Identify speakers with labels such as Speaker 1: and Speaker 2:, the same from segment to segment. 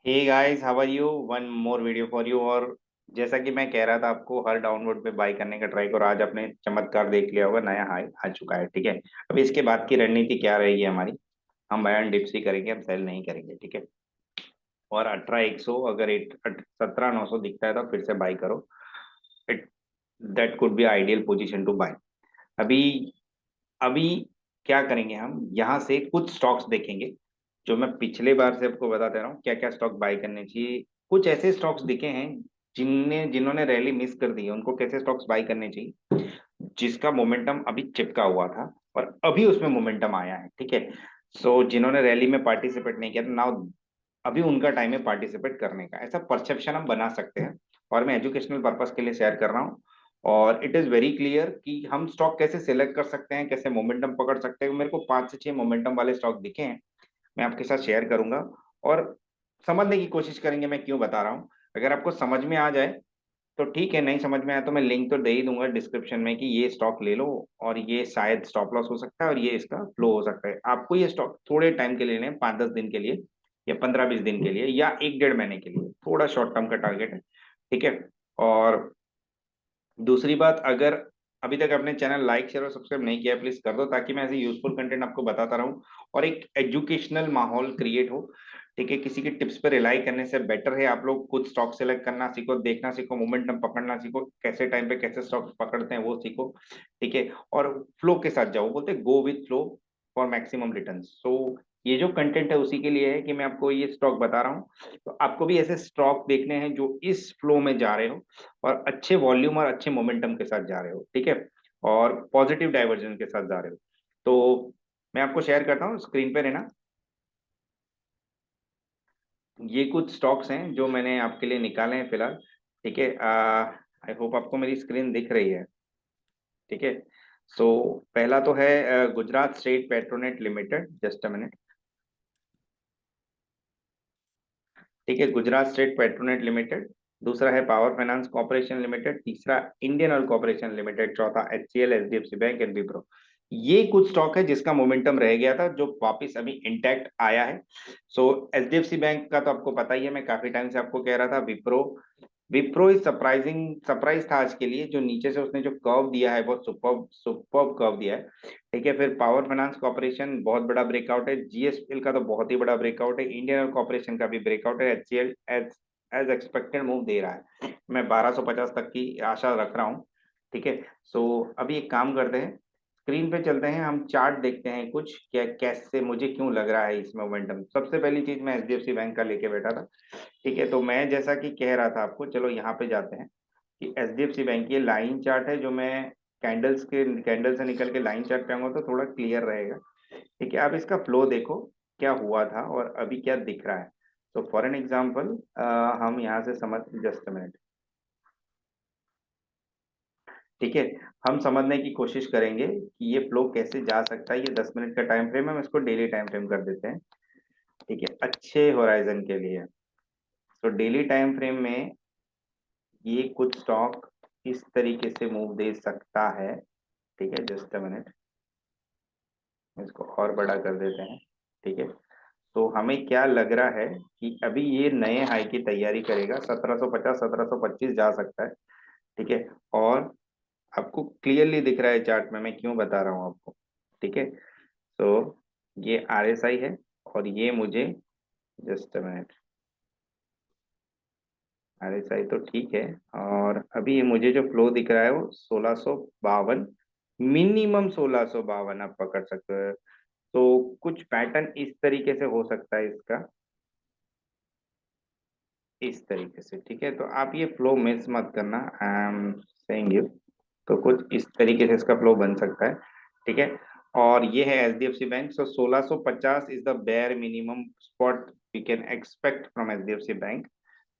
Speaker 1: Hey guys, how are you? One more video for you. और जैसा कि मैं कह रहा था आपको, हर डाउनलोड पे बाय करने का ट्राई करो। आज आपने चमत्कार देख लिया होगा, नया हाई आ चुका है। ठीक है, अब इसके बाद की रणनीति क्या रहेगी हमारी? हम बाय एंड डिप्स ही करेंगे, हम सेल नहीं करेंगे। ठीक है, और 18,100 अगर 17,900 दिखता है तो फिर से बाय करो। It that could be ideal position to buy. अभी अभी क्या करेंगे, हम यहाँ से कुछ स्टॉक्स देखेंगे जो मैं पिछले बार से आपको बता दे रहा हूँ क्या क्या स्टॉक बाय करने चाहिए। कुछ ऐसे स्टॉक्स दिखे हैं जिन्होंने रैली मिस कर दी है, उनको कैसे स्टॉक्स बाय करने चाहिए जिसका मोमेंटम अभी चिपका हुआ था और अभी उसमें मोमेंटम आया है। ठीक है, सो जिन्होंने रैली में पार्टिसिपेट नहीं किया नाउ अभी उनका टाइम है पार्टिसिपेट करने का, ऐसा परसेप्शन हम बना सकते हैं। और मैं एजुकेशनल पर्पस के लिए शेयर कर रहा हूँ। और इट इज वेरी क्लियर कि हम स्टॉक कैसे सिलेक्ट कर सकते हैं, कैसे मोमेंटम पकड़ सकते हैं। मेरे को 5 से 6 मोमेंटम वाले स्टॉक दिखे हैं, मैं आपके साथ शेयर करूंगा और समझने की कोशिश करेंगे मैं क्यों बता रहा हूँ। अगर आपको समझ में आ जाए तो ठीक है, नहीं समझ में आया तो मैं लिंक तो दे ही दूंगा डिस्क्रिप्शन में कि ये स्टॉक ले लो और ये शायद स्टॉप लॉस हो सकता है और ये इसका फ्लो हो सकता है। आपको ये स्टॉक थोड़े टाइम के लिए लेना है, 5-10 दिन के लिए या 15-20 दिन के लिए या 1-1.5 महीने के लिए, थोड़ा शॉर्ट टर्म का टारगेट है। ठीक है, और दूसरी बात, अगर अभी तक आपने चैनल लाइक शेयर और सब्सक्राइब नहीं किया प्लीज कर दो, ताकि मैं ऐसे यूजफुल कंटेंट आपको बताता रहूं और एक एजुकेशनल माहौल क्रिएट हो। ठीक है, किसी की टिप्स पर रिलाई करने से बेटर है आप लोग खुद स्टॉक सेलेक्ट करना सीखो, देखना सीखो, मोमेंटम पकड़ना सीखो, कैसे टाइम पे कैसे स्टॉक पकड़ते हैं वो सीखो। ठीक है, और फ्लो के साथ जाओ, बोलते go with flow for maximum return. So ये जो कंटेंट है उसी के लिए है कि मैं आपको ये स्टॉक बता रहा हूँ, तो आपको भी ऐसे स्टॉक देखने हैं जो इस फ्लो में जा रहे हो और अच्छे वॉल्यूम और अच्छे मोमेंटम के साथ जा रहे हो। ठीक है, और पॉजिटिव डाइवर्जन के साथ जा रहे हो। तो मैं आपको शेयर करता हूँ, स्क्रीन पे रहना। ये कुछ स्टॉक्स हैं जो मैंने आपके लिए निकाले हैं फिलहाल। ठीक है, आई होप आपको मेरी स्क्रीन दिख रही है। ठीक है, सो पहला तो है Gujarat state Petronet limited. Just a minute. ठीक है, गुजरात स्टेट पेट्रोनेट लिमिटेड। दूसरा है पावर फाइनेंस कॉर्पोरेशन लिमिटेड। तीसरा इंडियन ऑयल कॉर्पोरेशन लिमिटेड। चौथा HCL, HDFC bank and Wipro. ये कुछ स्टॉक है जिसका मोमेंटम रह गया था जो वापस अभी इंटैक्ट आया है। सो एचडीएफसी बैंक का तो आपको पता ही है, मैं काफी टाइम से आपको कह रहा था। Wipro Wipro is surprising, surprise था आज के लिए, जो नीचे से उसने जो कर्व दिया है बहुत सुपर सुपर कर्व दिया है। ठीक है, फिर पावर फाइनेंस कॉर्पोरेशन बहुत बड़ा ब्रेकआउट है, जीएसपीएल का तो बहुत ही बड़ा ब्रेकआउट है, इंडियन ऑयल कॉर्पोरेशन का भी ब्रेकआउट है, HCL as as expected move दे रहा है। मैं 1250 तक की आशा रख रहा हूँ। ठीक है, सो अभी एक काम करते हैं, स्क्रीन पे चलते हैं, हम चार्ट देखते हैं कुछ क्या कैसे मुझे क्यों लग रहा है इस मोमेंटम। सबसे पहली चीज मैं एचडीएफसी बैंक का लेके बैठा था। ठीक है, तो मैं जैसा कि कह रहा था आपको, चलो यहाँ पे जाते हैं कि एचडीएफसी बैंक ये लाइन चार्ट है जो मैं कैंडल से निकल के लाइन चार्ट पे आऊंगा तो थोड़ा क्लियर रहेगा। ठीक है, आप इसका फ्लो देखो क्या हुआ था और अभी क्या दिख रहा है। तो फॉर एन एग्जाम्पल हम यहाँ से समझ, जस्ट मिनट। ठीक है, हम समझने की कोशिश करेंगे कि ये फ्लो कैसे जा सकता है। ये 10 मिनट का टाइम फ्रेम है, हम इसको डेली टाइम फ्रेम कर देते हैं। ठीक है, अच्छे होराइजन के लिए। तो डेली टाइम फ्रेम में ये कुछ स्टॉक इस तरीके से मूव दे सकता है। ठीक है, जस्ट अ मिनट, इसको और बड़ा कर देते हैं। ठीक है, तो हमें क्या लग रहा है कि अभी ये नए हाई की तैयारी करेगा, 1750 1725 जा सकता है। ठीक है, और आपको क्लियरली दिख रहा है चार्ट में, मैं क्यों बता रहा हूँ आपको। ठीक है, तो ये आरएसआई है और ये मुझे, जस्ट अ मिनट, आरएसआई तो ठीक है। और अभी ये मुझे जो फ्लो दिख रहा है वो 1652, मिनिमम 1652 आप पकड़ सकते हो। तो कुछ पैटर्न इस तरीके से हो सकता है इसका, इस तरीके से। ठीक है, तो आप ये फ्लो मिस मत करना, आई एम सेइंग यू। तो कुछ इस तरीके से इसका फ्लो बन सकता है। ठीक है, और ये है HDFC bank. So 1650 is the bare minimum spot we can expect from HDFC bank.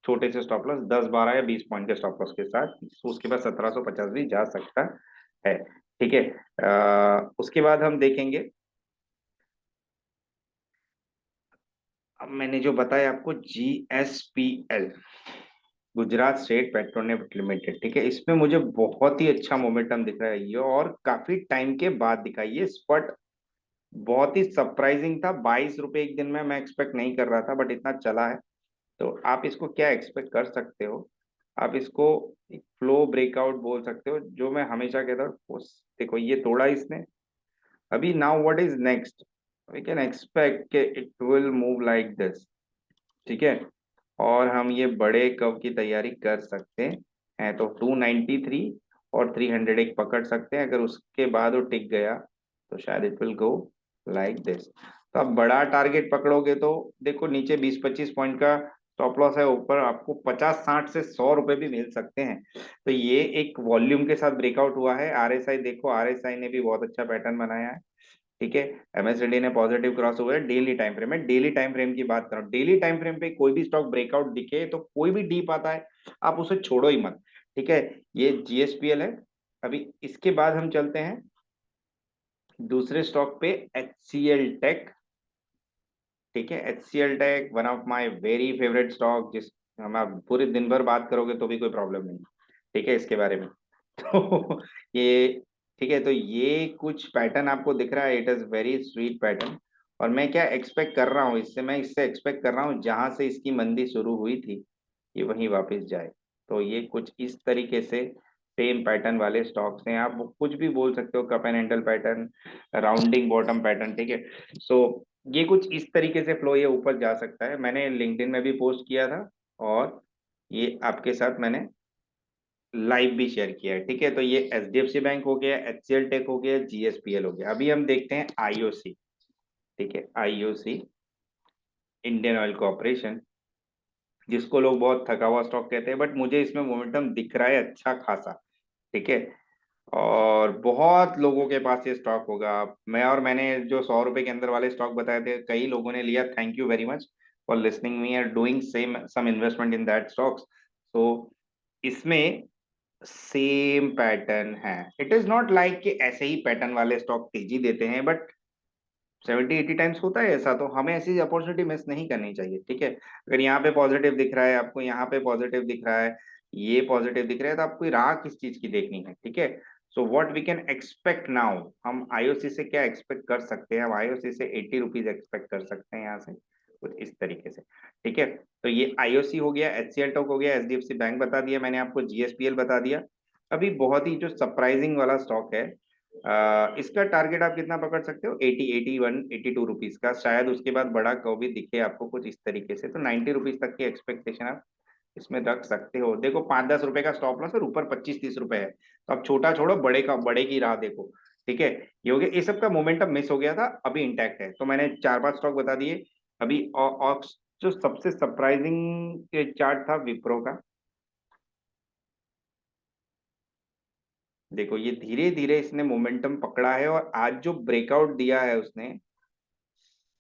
Speaker 1: छोटे से स्टॉप लॉस 10 12 या 20 पॉइंट के स्टॉप लॉस के साथ। तो उसके बाद 1750 भी जा सकता है। ठीक है, उसके बाद हम देखेंगे, अब मैंने जो बताया आपको GSPL, Gujarat state Petronet limited. ठीक है, इसमें मुझे बहुत ही अच्छा मोमेंटम दिख रहा है ये, और काफी टाइम के बाद दिखा ये स्पॉट। बहुत ही सरप्राइजिंग था, 22 रुपए एक दिन में मैं एक्सपेक्ट नहीं कर रहा था, बट इतना चला है। तो आप इसको क्या एक्सपेक्ट कर सकते हो, आप इसको एक फ्लो ब्रेकआउट बोल सकते हो, जो मैं हमेशा कहता हूँ। देखो ये तोड़ा इसने, अभी now what is next, we can expect कि it will move like this, ठीक है। और हम ये बड़े कव की तैयारी कर सकते हैं, तो 293 और 300 एक पकड़ सकते हैं। अगर उसके बाद वो टिक गया तो शायद it will go like this. तो आप बड़ा टारगेट पकड़ोगे तो देखो नीचे 20-25 पॉइंट का स्टॉप लॉस है, ऊपर आपको 50-60 से 100 रुपए भी मिल सकते हैं। तो ये एक वॉल्यूम के साथ ब्रेकआउट हुआ है। आरएसआई देखो, आरएसआई ने भी बहुत अच्छा पैटर्न बनाया है, ठीक है। एमएससीडी ने पॉजिटिव क्रॉस ओवर है डेली टाइम फ्रेम में। डेली टाइम फ्रेम की बात करो, डेली टाइम फ्रेम पे कोई भी स्टॉक ब्रेकआउट दिखे तो कोई भी डीप आता है आप उसे छोड़ो ही मत, ठीक है। ये जीएसपीएल है। अभी इसके बाद हम चलते हैं दूसरे स्टॉक पे, एचसीएल टेक, ठीक है। HCL tech one of my very favourite stock, जिस हम आप पूरे दिन भर बात करोगे तो भी कोई प्रॉब्लम नहीं, ठीक है इसके बारे में। तो ये ठीक है, तो ये कुछ पैटर्न आपको दिख रहा है, it is very sweet pattern. और मैं क्या एक्सपेक्ट कर रहा हूँ इससे, मैं इससे एक्सपेक्ट कर रहा हूँ जहां से इसकी मंदी शुरू हुई थी ये वहीं वापस जाए। तो ये कुछ इस तरीके से सेम पैटर्न वाले स्टॉक्स हैं, आप कुछ भी बोल सकते हो, cup and handle pattern, rounding bottom pattern, ठीक है। सो ये कुछ इस तरीके से फ्लो ये ऊपर जा सकता है। मैंने लिंक्डइन में भी पोस्ट किया था और ये आपके साथ मैंने लाइव भी शेयर किया है, ठीक है। तो ये एचडीएफसी बैंक हो गया, एचसीएल टेक हो गया, जीएसपीएल हो गया। अभी हम देखते हैं आईओसी, ठीक है। आईओसी, इंडियन ऑयल कॉर्पोरेशन, जिसको लोग बहुत थका हुआ स्टॉक कहते हैं, बट मुझे इसमें मोमेंटम दिख रहा है अच्छा खासा, ठीक है। और बहुत लोगों के पास ये स्टॉक होगा। मैंने जो 100 रुपए के अंदर वाले स्टॉक बताए थे, कई लोगों ने लिया, thank you very much for listening me are doing same some investment in that stocks. तो इसमें सेम पैटर्न है। इट इज नॉट लाइक कि ऐसे ही पैटर्न वाले स्टॉक तेजी देते हैं, बट 70-80 टाइम्स होता है ऐसा, तो हमें ऐसी अपॉर्चुनिटी मिस नहीं करनी चाहिए, ठीक है। अगर यहाँ पे पॉजिटिव दिख रहा है आपको, यहाँ पे पॉजिटिव दिख रहा है, ये पॉजिटिव दिख रहा है, तो आपको राह किस चीज की देखनी है, ठीक है। So what we can expect now, हम आईओसी से क्या एक्सपेक्ट कर सकते हैं, हम आईओसी से 80 रुपीज एक्सपेक्ट कर सकते हैं यहाँ से, कुछ इस तरीके से, ठीक है। तो ये आईओसी हो गया, एचसीएल टेक हो गया, एचडीएफसी बैंक बता दिया मैंने आपको, जीएसपीएल बता दिया। अभी बहुत ही जो सरप्राइजिंग वाला स्टॉक है, इसका टारगेट आप कितना पकड़ सकते हो, 80, 81, 82 रुपीज का, शायद उसके बाद बड़ा कव भी दिखे आपको कुछ इस तरीके से। तो 90 रुपीज तक की एक्सपेक्टेशन आप इसमें रख सकते हो। देखो 5-10 रुपए का स्टॉप लॉस और ऊपर 25-30 रुपए है, तो आप छोटा छोड़ो, बड़े की राह देखो, ठीक है। ये हो गया, ये सब का मोमेंटम मिस हो गया था, अभी इंटैक्ट है। तो मैंने 4-5 स्टॉक बता दिए अभी। और जो सबसे सरप्राइजिंग चार्ट था विप्रो का, देखो ये धीरे धीरे इसने मोमेंटम पकड़ा है, और आज जो ब्रेकआउट दिया है उसने,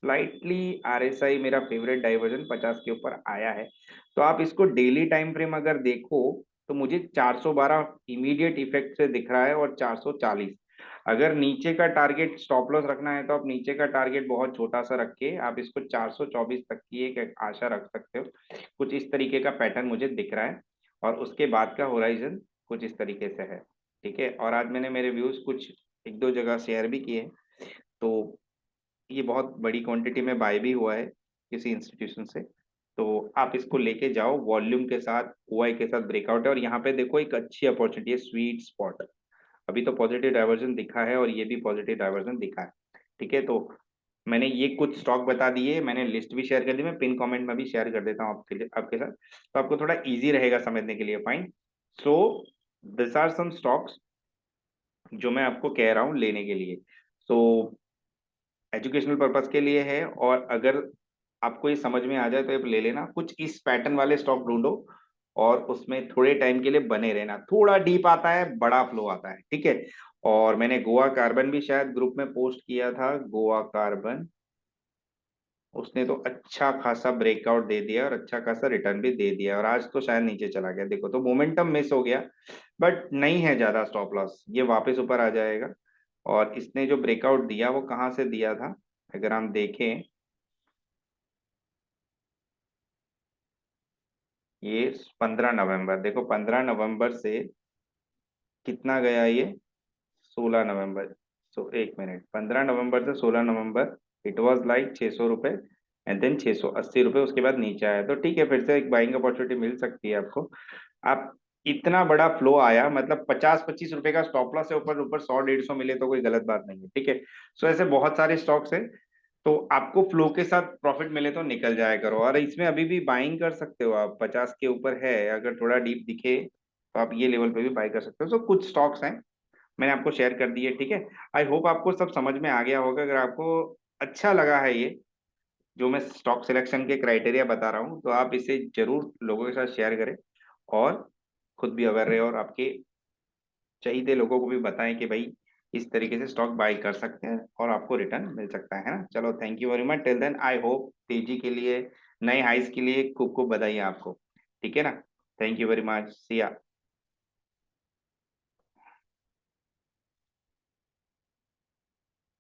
Speaker 1: स्लाइटली आरएसआई मेरा फेवरेट डाइवर्जन 50 के ऊपर आया है। तो आप इसको डेली टाइम फ्रेम अगर देखो तो मुझे 412 इमीडिएट इफेक्ट से दिख रहा है, और 440। अगर नीचे का टारगेट स्टॉप लॉस रखना है तो आप नीचे का टारगेट बहुत छोटा सा रख के आप इसको 424 तक की एक आशा रख सकते हो। कुछ इस तरीके का पैटर्न मुझे दिख रहा है, और उसके बाद का होराइजन कुछ इस तरीके से है, ठीक है। और आज मैंने मेरे व्यूज कुछ एक दो जगह शेयर भी किए, तो ये बहुत बड़ी क्वांटिटी में बाय भी हुआ है किसी इंस्टीट्यूशन से। तो आप इसको लेके जाओ वॉल्यूम के साथ, ओआई के साथ ब्रेकआउट है, और यहाँ पे देखो एक अच्छी अपॉर्चुनिटी है, स्वीट स्पॉट। अभी तो पॉजिटिव डाइवर्जन दिखा है और ये भी पॉजिटिव डाइवर्जन दिखा है, ठीक है। तो मैंने ये कुछ स्टॉक बता दिए, मैंने लिस्ट भी शेयर कर दी, मैं पिन कमेंट में भी शेयर कर देता हूँ आपके लिए, आपके साथ, तो आपको थोड़ा इजी रहेगा समझने के लिए, fine. So this are some stocks जो मैं आपको कह रहा हूँ लेने के लिए। सो एजुकेशनल पर्पस के लिए है, और अगर आपको ये समझ में आ जाए तो ये ले लेना। कुछ इस पैटर्न वाले स्टॉक ढूंढो और उसमें थोड़े टाइम के लिए बने रहना, थोड़ा डीप आता है, बड़ा फ्लो आता है, ठीक है। और मैंने गोवा कार्बन भी शायद ग्रुप में पोस्ट किया था, गोवा कार्बन, उसने तो अच्छा खासा ब्रेकआउट दे दिया और अच्छा खासा रिटर्न भी दे दिया, और आज तो शायद नीचे चला गया, देखो तो मोमेंटम मिस हो गया, बट नहीं है ज्यादा स्टॉप लॉस, ये वापस ऊपर आ जाएगा। और इसने जो ब्रेकआउट दिया वो कहाँ से दिया था, अगर हम देखें, ये 15 नवंबर, देखो 15 नवंबर से कितना गया ये, 16 नवंबर। सो एक मिनट, 15 नवंबर से 16 नवंबर, इट वॉज लाइक 600 रुपये, एंड देन 680 रुपये उसके बाद नीचे आया, तो ठीक है, फिर से एक बाइंग अपॉर्चुनिटी मिल सकती है आपको। आप इतना बड़ा फ्लो आया, मतलब 50-25 रुपए का स्टॉप लॉस है, ऊपर ऊपर 100-150 मिले तो कोई गलत बात नहीं है, ठीक है। सो ऐसे बहुत सारे स्टॉक्स है, तो आपको फ्लो के साथ प्रॉफिट मिले तो निकल जाया करो, और इसमें अभी भी बाइंग कर सकते हो आप, 50 के ऊपर है, अगर थोड़ा डीप दिखे तो आप ये लेवल पे भी बाई कर सकते हो। तो कुछ स्टॉक्स हैं, मैंने आपको शेयर कर दिए, ठीक है। आई होप आपको सब समझ में आ गया होगा। अगर आपको अच्छा लगा है ये जो मैं स्टॉक सिलेक्शन के क्राइटेरिया बता रहा हूँ, तो आप इसे जरूर लोगों के साथ शेयर करें, और खुद भी अवेयर रहे, और आपके चाहिए लोगों को भी बताएं कि भाई इस तरीके से स्टॉक बाय कर सकते हैं और आपको रिटर्न मिल सकता है ना। चलो, thank you very much, till then I hope तेजी के लिए, नए हाइस के लिए खूब खूब बधाई आपको, ठीक है ना। थैंक यू वेरी मच, सी या।